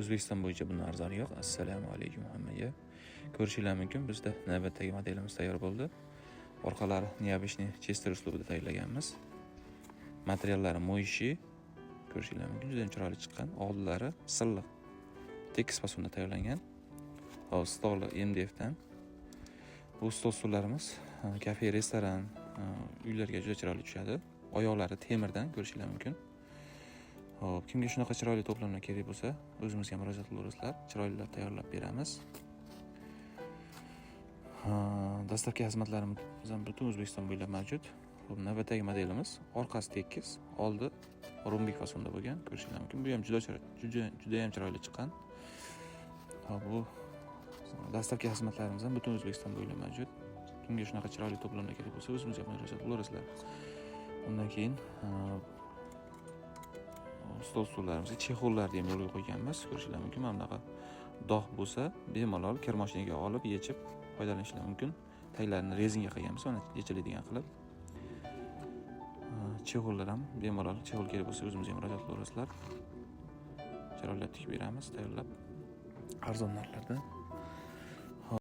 O'zbekiston bo'yicha bundan arzoni yo'q. Assalomu alaykum hammaga. Ko'rishingiz mumkin, bizda navbatdagi modelimiz tayyor bo'ldi. Orqalari neobishniy Chester uslubida tayyorlaganmiz. Materiallari moyishi ko'rishingiz mumkin, juda chiroyli chiqqan. Oldilari silliq tekis fasonda tayyorlangan. Hozir stoli MDF dan. Bu stol stullarimiz kafe, restoran, uylarga juda chiroyli tushadi. Oyoqlari temirdan ko'rishingiz mumkin. Hop, kimga shunaqa chiroyli to'plamlar kerak bo'lsa, o'zimizga murojaat qilaverasizlar. Chiroylilar tayyorlab beramiz. Dastlabki xizmatlarimiz butun O'zbekiston bo'ylab mavjud. Bu navbatdagi modelimiz, orqasi tekis, oldi rombik fasonda bo'lgan, ko'rishingiz mumkin. Bu ham juda ham chiroyli chiqqan. Hop, bu dastlabki xizmatlarimiz ham butun O'zbekiston bo'ylab mavjud. Kimga shunaqa chiroyli to'plamlar kerak bo'lsa, o'zimizga murojaat qilaverasizlar. Undan keyin stol-stullarimizga chexollar deb yo'lga qo'yganmiz. Ko'rishingiz mumkin. Mana bunaqa dog' bo'lsa, bemalol kir mashinaga olib, yechib foydalanishingiz mumkin. Taglarini rezinga qilganmiz, mana yechiladigan qilib. Chexollar ham bemalol chexol kerak bo'lsa, o'zimizga murojaat qilaverasizlar. Chiroylab tikib beramiz, tayyorlab arzon narxlarda.